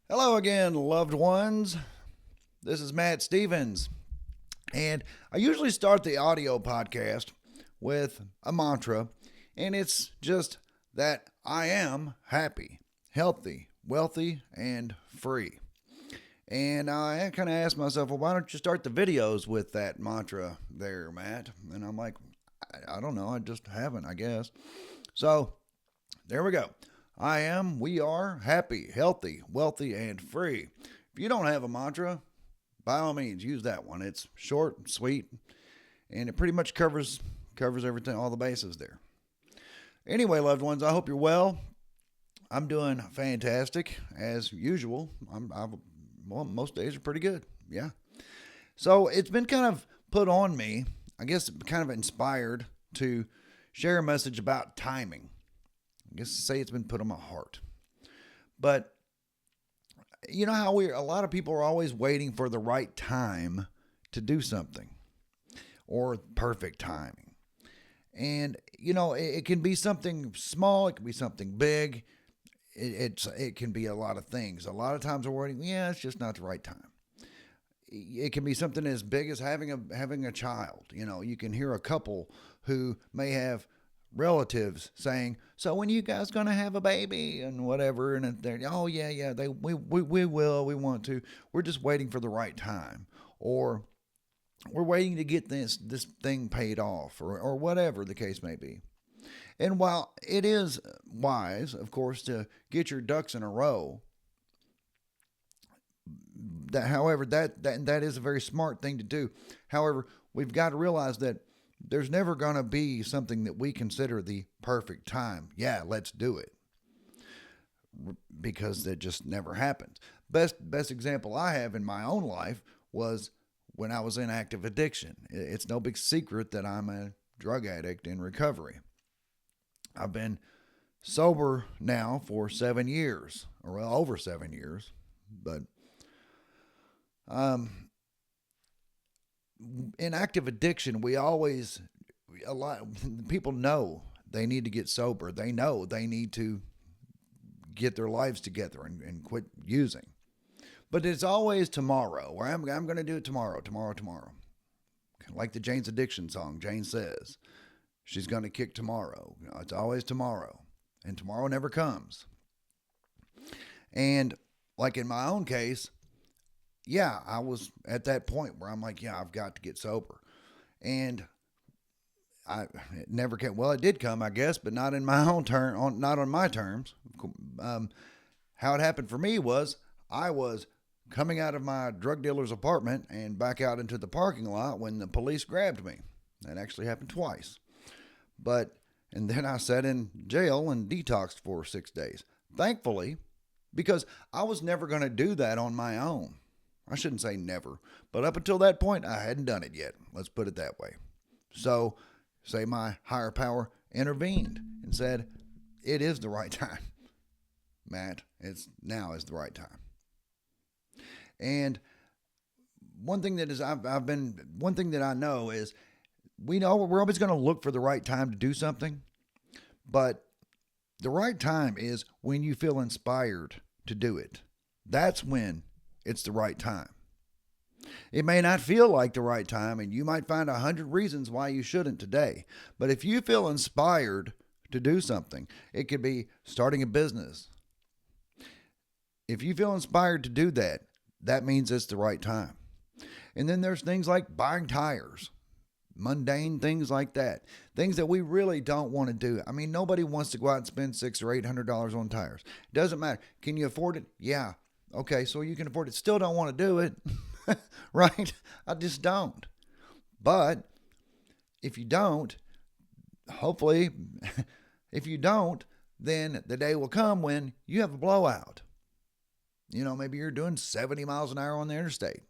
Hello again, loved ones. This is Matt Stevens, and I usually start the audio podcast with a mantra, and it's just that I am happy, healthy, wealthy, and free. And I kind of asked myself, well, why don't you start the videos with that mantra there, Matt? And I'm like, I don't know, I just haven't, I guess. So there we go. We are happy, healthy, wealthy, and free. If you don't have a mantra, by all means, use that one. It's short, sweet, and it pretty much covers everything, all the bases there. Anyway, loved ones, I hope you're well. I'm doing fantastic as usual. Well, most days are pretty good. Yeah. So it's been kind of put on me, I guess, kind of inspired to share a message about timing. I guess to say it's been put on my heart. But you know how a lot of people are always waiting for the right time to do something or perfect timing. And it can be something small, it can be something big. It can be a lot of things. A lot of times we're waiting, yeah, it's just not the right time. It can be something as big as having a child. You can hear a couple who may have relatives saying, "So when you guys gonna have a baby and whatever?" And they're, "Oh yeah, we will, we want to. We're just waiting for the right time, or we're waiting to get this thing paid off, or whatever the case may be." And while it is wise, of course, to get your ducks in a row, that is a very smart thing to do. However, we've got to realize that there's never going to be something that we consider the perfect time. Yeah, let's do it, because that just never happens. Best example I have in my own life was when I was in active addiction. It's no big secret that I'm a drug addict in recovery. I've been sober now for 7 years, or well, over 7 years. But um, in active addiction, we always a lot people know they need to get sober. They know they need to get their lives together and quit using. But it's always tomorrow, or I'm going to do it tomorrow, tomorrow, tomorrow. Like the Jane's Addiction song, Jane says, she's going to kick tomorrow. It's always tomorrow, and tomorrow never comes. And like in my own case, yeah, I was at that point where I'm like, yeah, I've got to get sober. And it never came. Well, it did come, I guess, but not in my own turn, not on my terms. Um, how it happened for me was I was coming out of my drug dealer's apartment and back out into the parking lot when the police grabbed me. That actually happened twice. But and then I sat in jail and detoxed for 6 days. Thankfully, because I was never going to do that on my own. I shouldn't say never, but up until that point, I hadn't done it yet. Let's put it that way. So, say my higher power intervened and said, "It is the right time, Matt. Now is the right time." And one thing that I know is we know we're always going to look for the right time to do something, but the right time is when you feel inspired to do it. That's when it's the right time. It may not feel like the right time, and you might find 100 reasons why you shouldn't today. But if you feel inspired to do something, it could be starting a business. If you feel inspired to do that, that means it's the right time. And then there's things like buying tires, mundane things like that, things that we really don't want to do. I mean, nobody wants to go out and spend $600 or $800 on tires. It doesn't matter. Can you afford it? Yeah. Okay, so you can afford it. Still don't want to do it, right? I just don't. But if you don't, hopefully, if you don't, then the day will come when you have a blowout. Maybe you're doing 70 miles an hour on the interstate.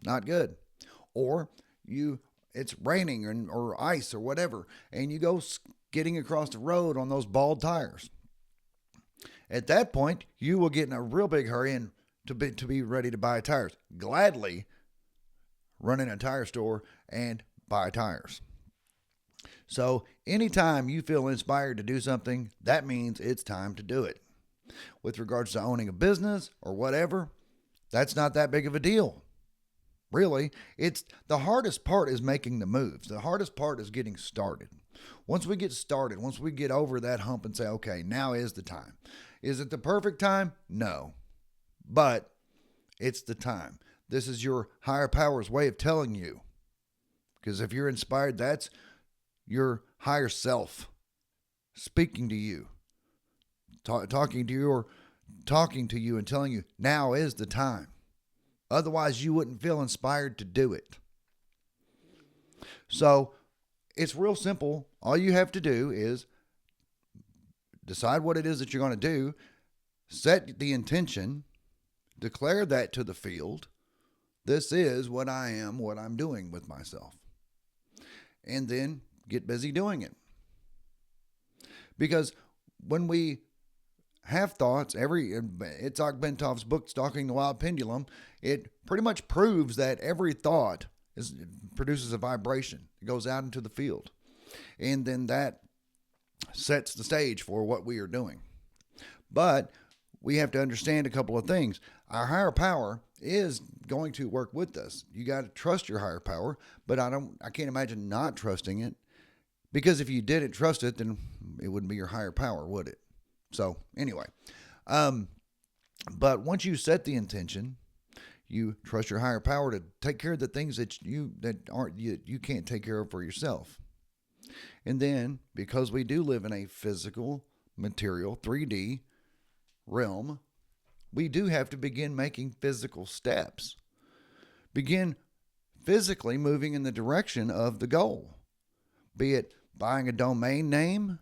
Not good. Or it's raining or ice or whatever, and you go skidding across the road on those bald tires. At that point, you will get in a real big hurry and to be ready to buy tires. Gladly run in a tire store and buy tires. So anytime you feel inspired to do something, that means it's time to do it. with regards to owning a business or whatever, that's not that big of a deal. Really, it's the hardest part is making the moves. The hardest part is getting started. Once we get started, once we get over that hump and say, okay, now is the time. Is it the perfect time? No. But it's the time. This is your higher power's way of telling you. Because if you're inspired, that's your higher self speaking to you, talking to you and telling you now is the time. Otherwise, you wouldn't feel inspired to do it. So it's real simple. All you have to do is decide what it is that you're going to do, set the intention, declare that to the field. This is what I am, what I'm doing with myself. And then get busy doing it. Because when we have thoughts, Itzhak Bentov's book, Stalking the Wild Pendulum, it pretty much proves that every thought produces a vibration. It goes out into the field. And then that sets the stage for what we are doing. But we have to understand a couple of things. Our higher power is going to work with us. You got to trust your higher power, but I can't imagine not trusting it, because if you didn't trust it, then it wouldn't be your higher power, would it? So anyway, but once you set the intention, you trust your higher power to take care of the things that you can't take care of for yourself. And then, because we do live in a physical, material, 3D realm, we do have to begin making physical steps. Begin physically moving in the direction of the goal. Be it buying a domain name,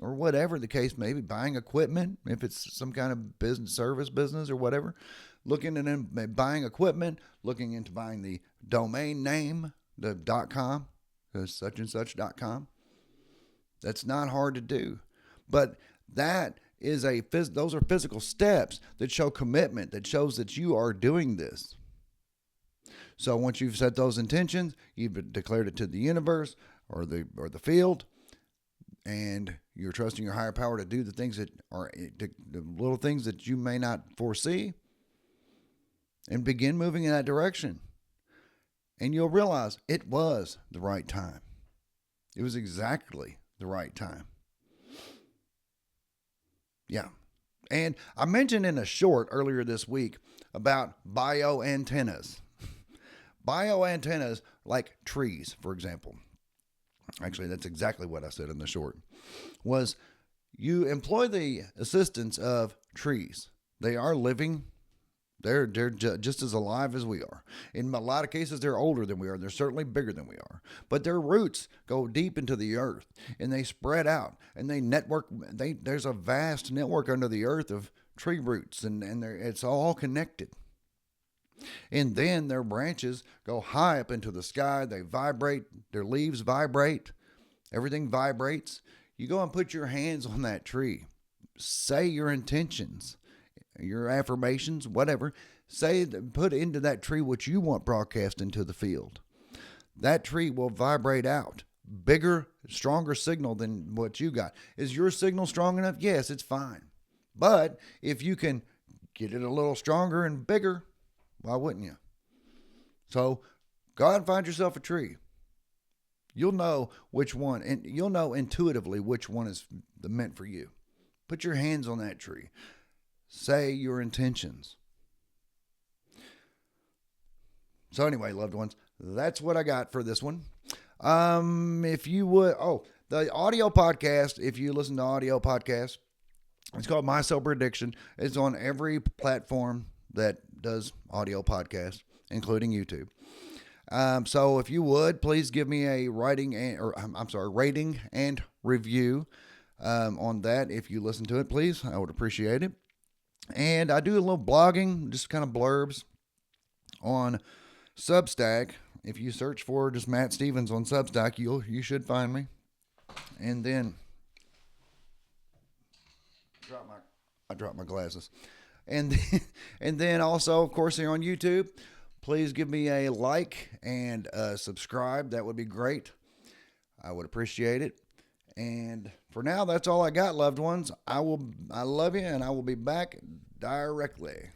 or whatever the case may be, buying equipment, if it's some kind of service business or whatever, looking at buying equipment, looking into buying the domain name, the .com, the such and such.com. That's not hard to do, but those are physical steps that show commitment, that shows that you are doing this. So once you've set those intentions, you've declared it to the universe or the field, and you're trusting your higher power to do the things that are the little things that you may not foresee, and begin moving in that direction. And you'll realize it was the right time. It was exactly the right time. Yeah. And I mentioned in a short earlier this week about bioantennas. Bioantennas, like trees, for example. Actually, that's exactly what I said in the short. Was you employ the assistance of trees. They are living. They're just as alive as we are. In a lot of cases, they're older than we are. They're certainly bigger than we are. But their roots go deep into the earth, and they spread out, and they network. There's a vast network under the earth of tree roots, and it's all connected. And then their branches go high up into the sky. They vibrate. Their leaves vibrate. Everything vibrates. You go and put your hands on that tree. Say your intentions, your affirmations, whatever. Put into that tree what you want broadcast into the field. That tree will vibrate out. Bigger, stronger signal than what you got. Is your signal strong enough? Yes, it's fine. But if you can get it a little stronger and bigger, why wouldn't you? So go out and find yourself a tree. You'll know which one, and you'll know intuitively which one is meant for you. Put your hands on that tree. Say your intentions. So anyway, loved ones, that's what I got for this one. If you would, the audio podcast, if you listen to audio podcasts, it's called My Sober Addiction. It's on every platform that does audio podcasts, including YouTube. So if you would, please give me a rating and review on that. If you listen to it, please, I would appreciate it. And I do a little blogging, just kind of blurbs on Substack. If you search for just Matt Stevens on Substack, you should find me. And then I dropped my glasses. And then also, of course, here on YouTube, please give me a like and subscribe. That would be great. I would appreciate it. And for now, that's all I got, loved ones. I love you, and I will be back directly.